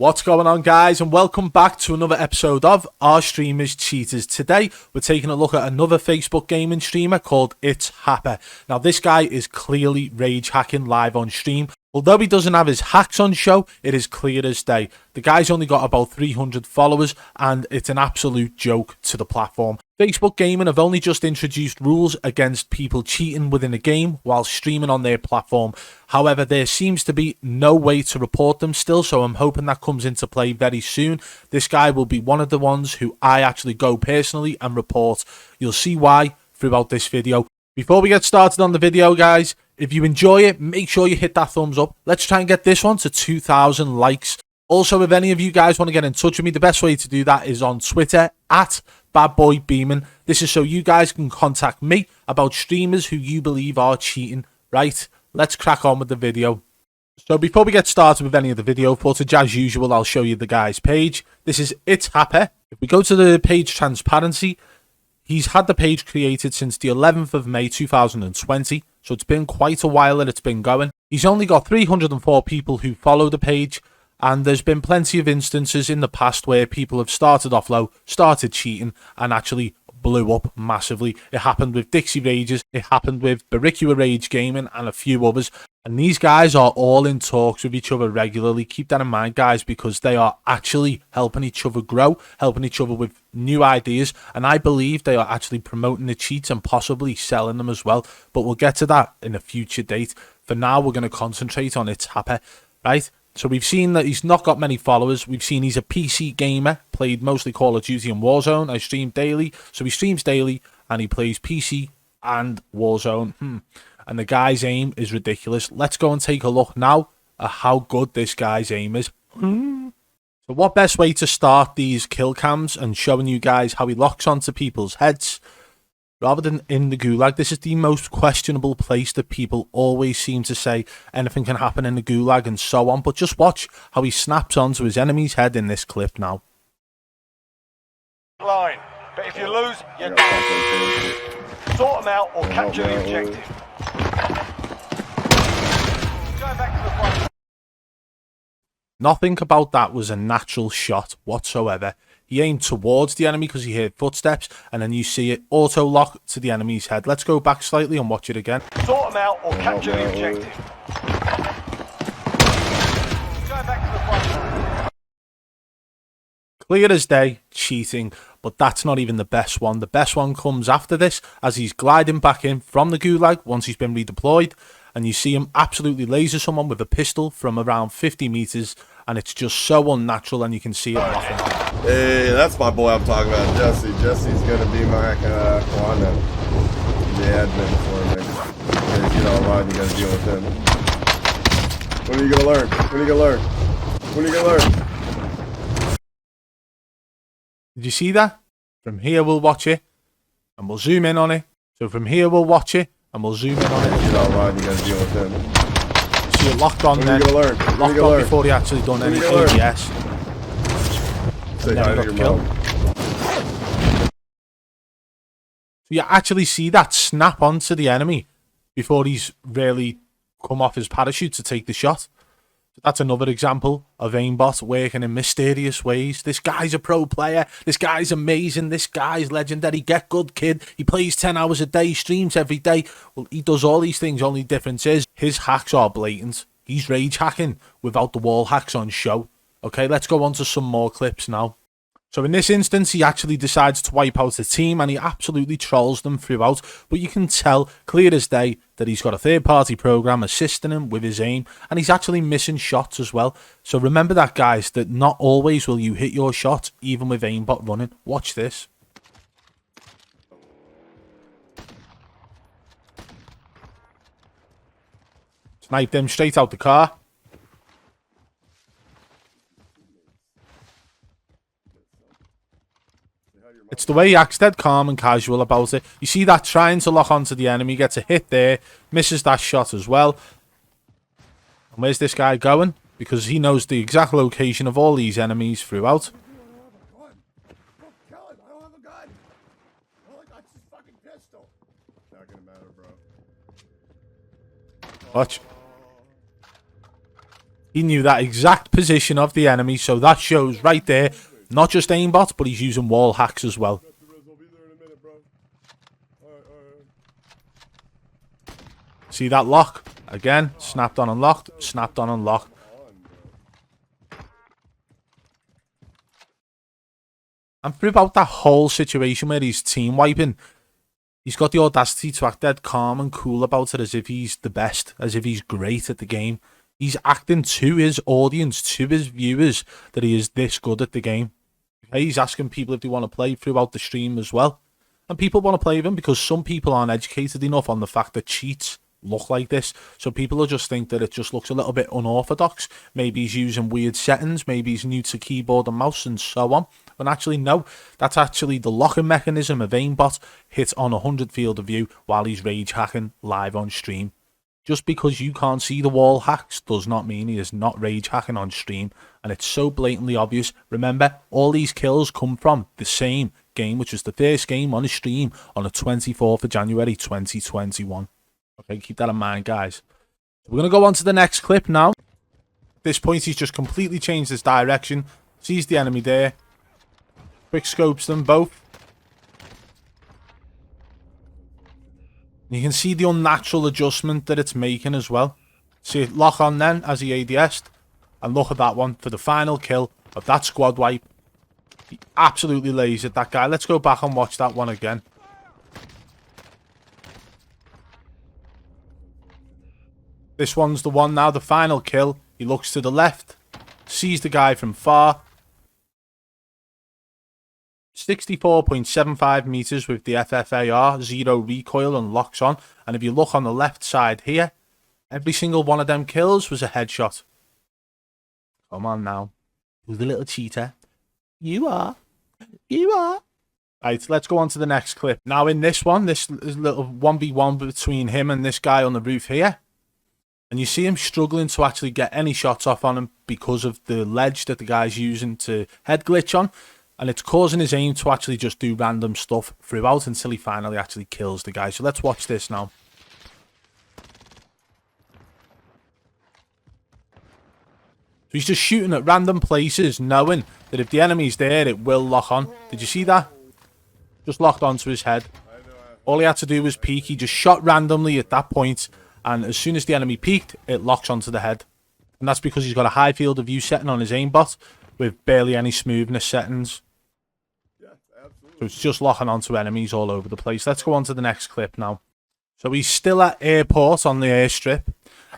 What's going on, guys, and welcome back to another episode of Our Streamers Cheaters. Today we're taking a look at another Facebook gaming streamer called It's Happer. Now this guy is clearly rage hacking live on stream. Although he doesn't have his hacks on show, it is clear as day. The guy's only got about 300 followers and it's an absolute joke to the platform. Facebook Gaming have only just introduced rules against people cheating within a game while streaming on their platform. However, there seems to be no way to report them still, so I'm hoping that comes into play very soon. This guy will be one of the ones who I actually go personally and report. You'll see why throughout this video. Before we get started on the video, guys, if you enjoy it, make sure you hit that thumbs up. Let's try and get this one to 2,000 likes. Also, if any of you guys want to get in touch with me, the best way to do that is on Twitter at BadBoyBeeman. This is so you guys can contact me about streamers who you believe are cheating. Right, let's crack on with the video. So before we get started with any of the video footage, as usual, I'll show you the guy's page. This is It's Happer. If we go to the page transparency, he's had the page created since the 11th of May 2020, so it's been quite a while that it's been going. He's only got 304 people who follow the page, and there's been plenty of instances in the past where people have started off low, started cheating, and actually blew up massively. It happened with Dixie Rages, it happened with Baricua Rage Gaming, and a few others. And these guys are all in talks with each other regularly. Keep that in mind, guys, because they are actually helping each other grow, helping each other with new ideas. And I believe they are actually promoting the cheats and possibly selling them as well. But we'll get to that in a future date. For now, we're going to concentrate on It's Happer, right? So we've seen that he's not got many followers. We've seen he's a PC gamer, played mostly Call of Duty and Warzone. I stream daily. So he streams daily and he plays PC and Warzone. And the guy's aim is ridiculous. Let's go and take a look now at how good this guy's aim is. So what best way to start these kill cams and showing you guys how he locks onto people's heads rather than in the gulag. This is the most questionable place that people always seem to say anything can happen in the gulag and so on. But just watch how he snaps onto his enemy's head in this clip now. Line, but if you lose, you're done. Sort them out or capture the objective. Going back to the front. Nothing about that was a natural shot whatsoever. He aimed towards the enemy because he heard footsteps, and then you see it auto-lock to the enemy's head. Let's go back slightly and watch it again. Sort them out or capture the objective. Going back to the front. Clear as day, cheating, but that's not even the best one. The best one comes after this, as he's gliding back in from the gulag once he's been redeployed, and you see him absolutely laser someone with a pistol from around 50 meters, and it's just so unnatural, and you can see it laughing. Hey, that's my boy I'm talking about, Jesse. Jesse's gonna be my Quanda. The admin for me. If you don't run, you gotta deal with him. When are you gonna learn? When are you gonna learn? When are you gonna learn? Did you see that? From here we'll watch it, and we'll zoom in on it. So from here we'll watch it, and we'll zoom in on it. If you don't run, you gotta deal with him. See it locked on there. Locked on before he actually done any ABS. Say hi to your mom. So you actually see that snap onto the enemy before he's really come off his parachute to take the shot. So that's another example of aimbot working in mysterious ways. This guy's a pro player. This guy's amazing. This guy's legendary. Get good, kid. He plays 10 hours a day, streams every day. Well, he does all these things. Only difference is his hacks are blatant. He's rage hacking without the wall hacks on show. Okay, let's go on to some more clips now. So in this instance, he actually decides to wipe out a team and he absolutely trolls them throughout. But you can tell clear as day that he's got a third-party program assisting him with his aim, and he's actually missing shots as well. So remember that, guys, that not always will you hit your shot, even with aimbot running. Watch this. Sniped him straight out the car. It's the way he acts dead calm and casual about it. You see that trying to lock onto the enemy, gets a hit there, misses that shot as well. And where's this guy going? Because he knows the exact location of all these enemies throughout. Watch. He knew that exact position of the enemy, so that shows right there, not just aimbot, but he's using wall hacks as well. See that lock? Again, snapped on and locked, snapped on and locked. And throughout that whole situation where he's team wiping, he's got the audacity to act dead calm and cool about it, as if he's the best, as if he's great at the game. He's acting to his audience, to his viewers, that he is this good at the game. Okay, he's asking people if they want to play throughout the stream as well. And people want to play with him because some people aren't educated enough on the fact that cheats look like this. So people will just think that it just looks a little bit unorthodox. Maybe he's using weird settings. Maybe he's new to keyboard and mouse and so on. But actually, no. That's actually the locking mechanism of aimbot hit on 100 field of view while he's rage hacking live on stream. Just because you can't see the wall hacks does not mean he is not rage hacking on stream. And it's so blatantly obvious. Remember, all these kills come from the same game, which was the first game on his stream on the 24th of January 2021. Okay, keep that in mind, guys. We're going to go on to the next clip now. At this point, he's just completely changed his direction. Sees the enemy there. Quick scopes them both. You can see the unnatural adjustment that it's making as well. See it lock on then as he ADS'd. And look at that one for the final kill of that squad wipe. He absolutely lasered that guy. Let's go back and watch that one again. This one's the one now, the final kill. He looks to the left, sees the guy from far. 64.75 meters with the FFAR, 0 recoil and locks on. And if you look on the left side here, every single one of them kills was a headshot. Come on now. Who's the little cheater? You are. You are. Right, let's go on to the next clip. Now in this one, this is a little 1v1 between him and this guy on the roof here. And you see him struggling to actually get any shots off on him because of the ledge that the guy's using to head glitch on. And it's causing his aim to actually just do random stuff throughout until he finally actually kills the guy. So let's watch this now. So he's just shooting at random places, knowing that if the enemy's there, it will lock on. Did you see that? Just locked onto his head. All he had to do was peek. He just shot randomly at that point. And as soon as the enemy peeked, it locks onto the head. And that's because he's got a high field of view setting on his aimbot with barely any smoothness settings. So it's just locking onto enemies all over the place. Let's go on to the next clip now. So he's still at airport on the airstrip.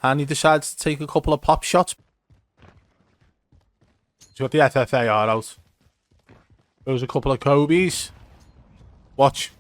And he decides to take a couple of pop shots. He's got the FFAR out. Those a couple of Kobe's. Watch.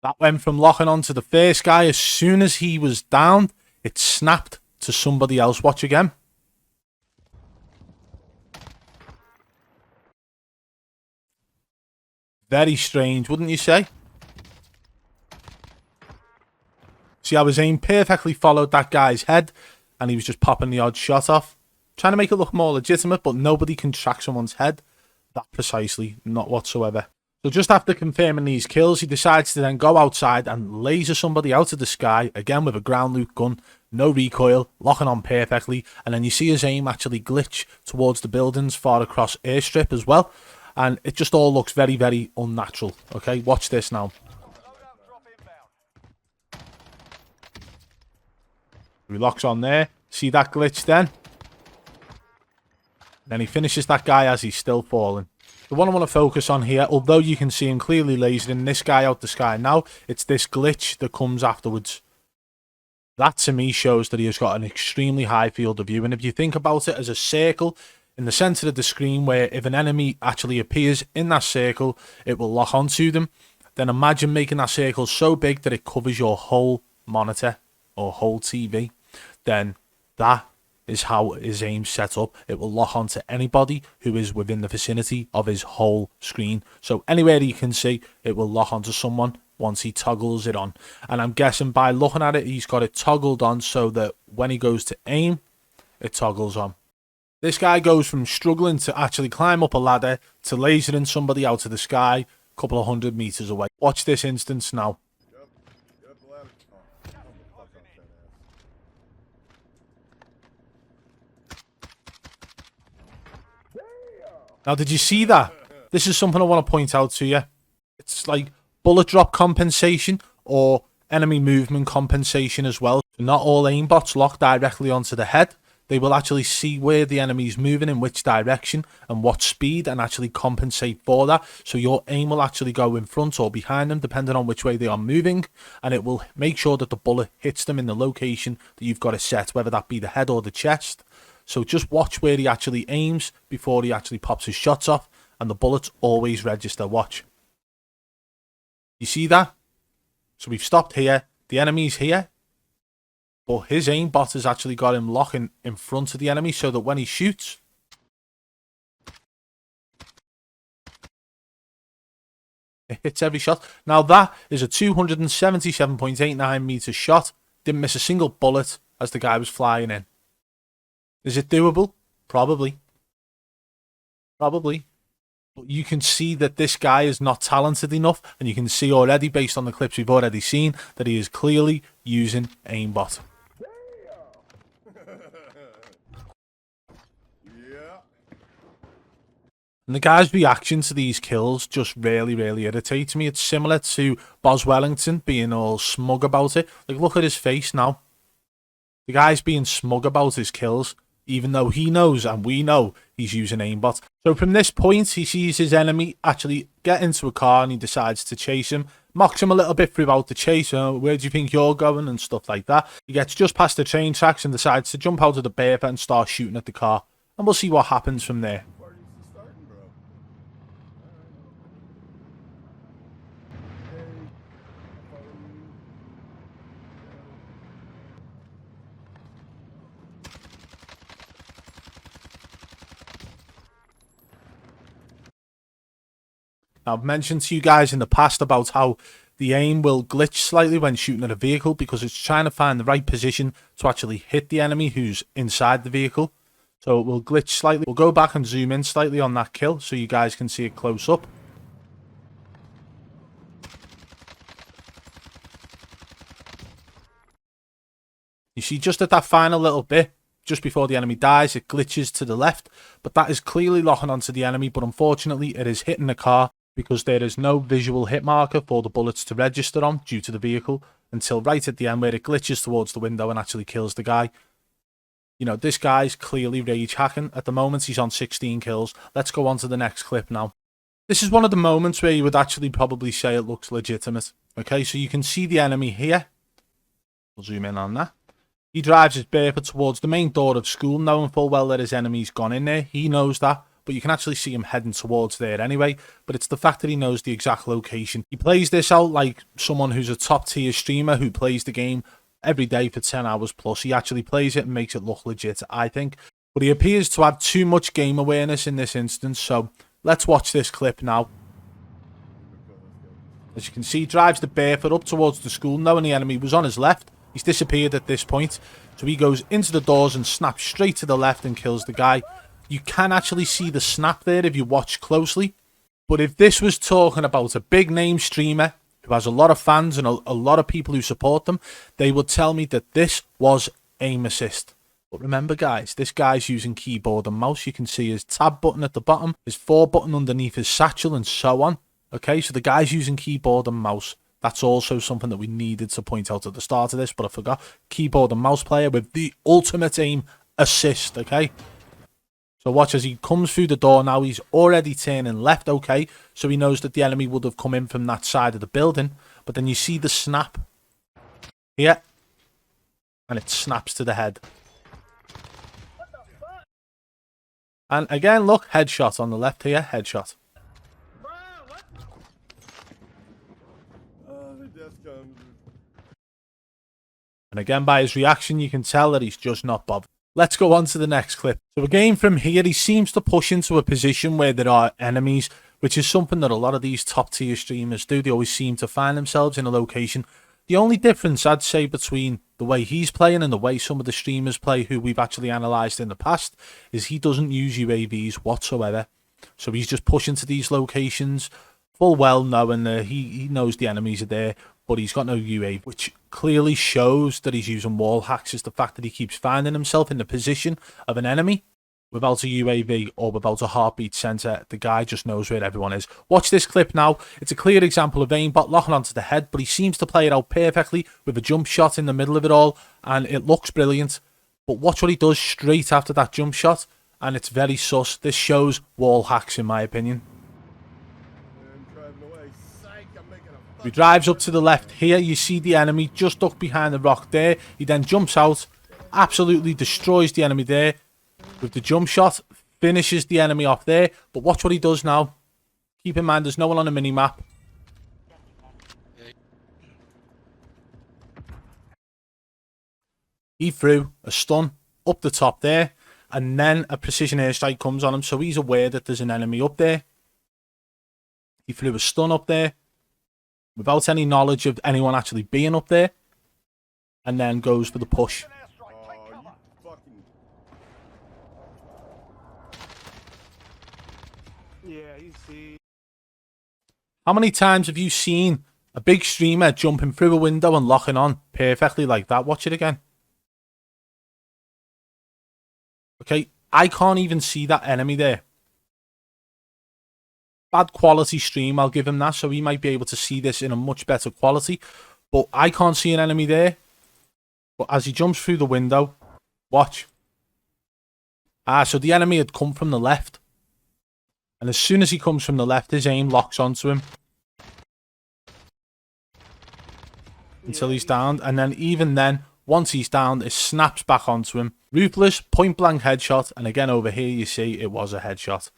That went from locking on to the first guy. As soon as he was down, it snapped to somebody else. Watch again. Very strange, wouldn't you say? See how his aim perfectly followed that guy's head, and he was just popping the odd shot off. Trying to make it look more legitimate, but nobody can track someone's head that precisely, not whatsoever. So just after confirming these kills, he decides to then go outside and laser somebody out of the sky, again with a ground loop gun, no recoil, locking on perfectly, and then you see his aim actually glitch towards the buildings far across airstrip as well, and it just all looks very, very unnatural. Okay, watch this now. He locks on there, see that glitch then? Then he finishes that guy as he's still falling. The one I want to focus on here, although you can see him clearly lasering this guy out the sky now, it's this glitch that comes afterwards. That to me shows that he has got an extremely high field of view. And if you think about it as a circle in the center of the screen, where if an enemy actually appears in that circle, it will lock onto them. Then imagine making that circle so big that it covers your whole monitor or whole TV. Then that is how his aim's set up. It will lock onto anybody who is within the vicinity of his whole screen. So anywhere you can see, it will lock onto someone once he toggles it on. And I'm guessing by looking at it, he's got it toggled on so that when he goes to aim, it toggles on. This guy goes from struggling to actually climb up a ladder to lasering somebody out of the sky a couple of 100 meters away. Watch this instance now. Now, did you see that? This is something I want to point out to you. It's like bullet drop compensation or enemy movement compensation as well. Not all aimbots lock directly onto the head. They will actually see where the enemy is moving, in which direction and what speed, and actually compensate for that. So your aim will actually go in front or behind them depending on which way they are moving, and it will make sure that the bullet hits them in the location that you've got it set, whether that be the head or the chest. So just watch where he actually aims before he actually pops his shots off, and the bullets always register. Watch. You see that? So we've stopped here. The enemy's here. But his aimbot has actually got him locking in front of the enemy so that when he shoots, it hits every shot. Now that is a 277.89 meter shot. Didn't miss a single bullet as the guy was flying in. Is it doable? Probably. Probably. But you can see that this guy is not talented enough, and you can see already based on the clips we've already seen that he is clearly using aimbot. And the guy's reaction to these kills just really irritates me. It's similar to Bos Wellington being all smug about it. Like, look at his face now. The guy's being smug about his kills, even though he knows and we know he's using aimbot. So from this point, he sees his enemy actually get into a car and he decides to chase him. Mocks him a little bit throughout the chase. Where do you think you're going? And stuff like that. He gets just past the train tracks and decides to jump out of the berth and start shooting at the car. And we'll see what happens from there. Now, I've mentioned to you guys in the past about how the aim will glitch slightly when shooting at a vehicle because it's trying to find the right position to actually hit the enemy who's inside the vehicle. So it will glitch slightly. We'll go back and zoom in slightly on that kill so you guys can see it close up. You see, just at that final little bit, just before the enemy dies, it glitches to the left. But that is clearly locking onto the enemy. But unfortunately, it is hitting the car because there is no visual hit marker for the bullets to register on due to the vehicle until right at the end where it glitches towards the window and actually kills the guy. You know, this guy's clearly rage hacking. At the moment, he's on 16 kills. Let's go on to the next clip now. This is one of the moments where you would actually probably say it looks legitimate. Okay, so you can see the enemy here. We'll zoom in on that. He drives his barefoot towards the main door of school, knowing full well that his enemy's gone in there. He knows that, but you can actually see him heading towards there anyway. But it's the fact that he knows the exact location. He plays this out like someone who's a top tier streamer who plays the game every day for 10 hours plus. He actually plays it and makes it look legit, I think. But he appears to have too much game awareness in this instance, so let's watch this clip now. As you can see, he drives the barefoot up towards the school, knowing the enemy was on his left. He's disappeared at this point, so he goes into the doors and snaps straight to the left and kills the guy. You can actually see the snap there if you watch closely. But if this was talking about a big name streamer who has a lot of fans and a lot of people who support them, they would tell me that this was aim assist. But remember guys, this guy's using keyboard and mouse. You can see his tab button at the bottom, his 4 button underneath his satchel and so on. Okay, so the guy's using keyboard and mouse. That's also something that we needed to point out at the start of this, but I forgot. Keyboard and mouse player with the ultimate aim assist, okay? So watch as he comes through the door now. He's already turning left, okay? So he knows that the enemy would have come in from that side of the building. But then you see the snap here. And it snaps to the head. And again, look, headshot on the left here, headshot. And again, by his reaction, you can tell that he's just not bothered. Let's go on to the next clip. So again, from here, he seems to push into a position where there are enemies, which is something that a lot of these top tier streamers do. They always seem to find themselves in a location. The only difference, I'd say, between the way he's playing and the way some of the streamers play who we've actually analysed in the past is he doesn't use UAVs whatsoever. So he's just pushing to these locations, full well knowing that he knows the enemies are there, but he's got no UAV, which clearly shows that he's using wall hacks, is the fact that he keeps finding himself in the position of an enemy without a UAV or without a heartbeat sensor. The guy just knows where everyone is. Watch this clip now. It's a clear example of aimbot locking onto the head, but he seems to play it out perfectly with a jump shot in the middle of it all, and it looks brilliant. But watch what he does straight after that jump shot, and it's very sus. This shows wall hacks, in my opinion. He drives up to the left here. You see the enemy just ducked behind the rock there. He then jumps out, absolutely destroys the enemy there with the jump shot, finishes the enemy off there. But watch what he does now. Keep in mind, there's no one on the mini-map. He threw a stun up the top there, and then a precision airstrike comes on him, so he's aware that there's an enemy up there. He threw a stun up there without any knowledge of anyone actually being up there, and then goes for the push. Yeah, you see. How many times have you seen a big streamer jumping through a window and locking on perfectly like that? Watch it again. Okay, I can't even see that enemy there. Bad quality stream, I'll give him that, so he might be able to see this in a much better quality. But I can't see an enemy there. But as he jumps through the window, watch. So the enemy had come from the left. And as soon as he comes from the left, his aim locks onto him. Until he's downed. And then even then, once he's downed, it snaps back onto him. Ruthless, point blank headshot. And again over here, you see it was a headshot.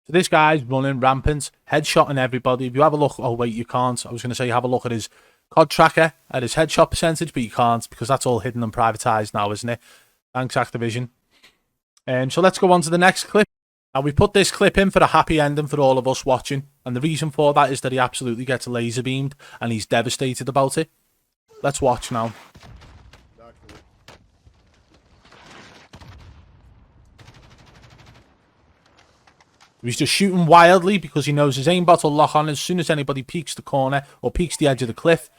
So this guy's running rampant, headshotting everybody. If you have a look, oh wait, you can't. I was going to say have a look at his COD tracker, at his headshot percentage, but you can't because that's all hidden and privatized now, isn't it? Thanks, Activision. So let's go on to the next clip. Now we put this clip in for a happy ending for all of us watching, and the reason for that is that he absolutely gets laser beamed and he's devastated about it. Let's watch now. He's just shooting wildly because he knows his aimbot will lock on as soon as anybody peeks the corner or peeks the edge of the cliff.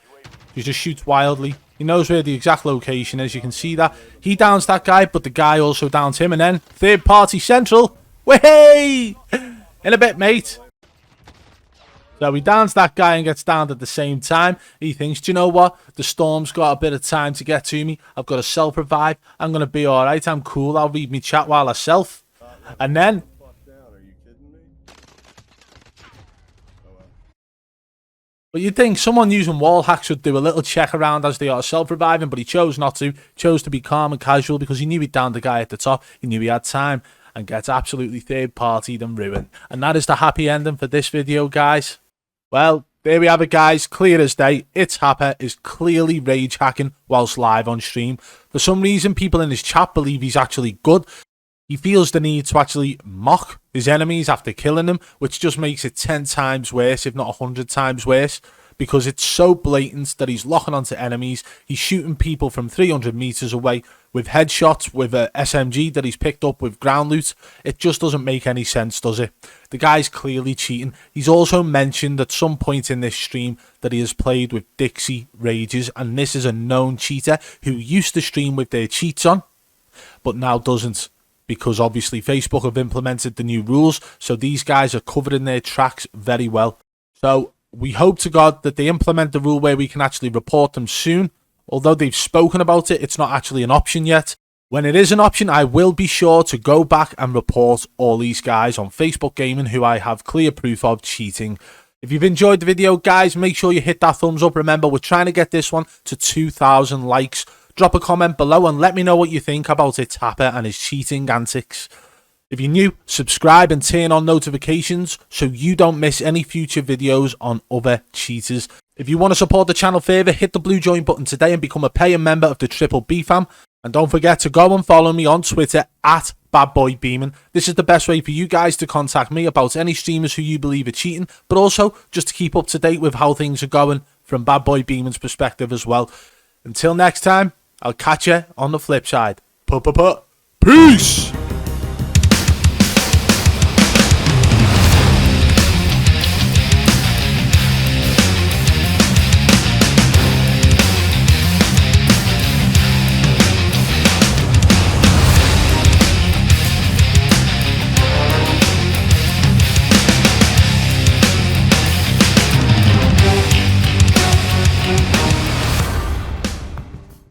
He just shoots wildly. He knows where the exact location is. You can see that. He downs that guy, but the guy also downs him. And then third party central. Way! In a bit, mate. So he downs that guy and gets downed at the same time. He thinks, do you know what? The storm's got a bit of time to get to me. I've got a self-revive. I'm going to be alright. I'm cool. I'll read me chat while I self. And then... But you'd think someone using wall hacks would do a little check around as they are self-reviving, but he chose not to. Chose to be calm and casual because he knew he'd downed the guy at the top. He knew he had time and gets absolutely third-partied and ruined. And that is the happy ending for this video, guys. Well, there we have it, guys. Clear as day. It's Happer is clearly rage hacking whilst live on stream. For some reason, people in his chat believe he's actually good. He feels the need to actually mock his enemies after killing them, which just makes it 10 times worse, if not 100 times worse, because it's so blatant that he's locking onto enemies. He's shooting people from 300 meters away with headshots, with a SMG that he's picked up with ground loot. It just doesn't make any sense, does it? The guy's clearly cheating. He's also mentioned at some point in this stream that he has played with Dixie Rages, and this is a known cheater who used to stream with their cheats on, but now doesn't. Because obviously Facebook have implemented the new rules, so these guys are covering their tracks very well. So we hope to God that they implement the rule where we can actually report them soon. Although they've spoken about it, it's not actually an option yet. When it is an option, I will be sure to go back and report all these guys on Facebook Gaming who I have clear proof of cheating. If you've enjoyed the video, guys, make sure you hit that thumbs up. Remember, we're trying to get this one to 2,000 likes. Drop a comment below and let me know what you think about It's Happer and his cheating antics. If you're new, subscribe and turn on notifications so you don't miss any future videos on other cheaters. If you want to support the channel further, hit the blue join button today and become a paying member of the Triple B fam. And don't forget to go and follow me on Twitter at BadBoyBeeman. This is the best way for you guys to contact me about any streamers who you believe are cheating, but also just to keep up to date with how things are going from Bad Boy Beeman's perspective as well. Until next time, I'll catch you on the flip side. Peace!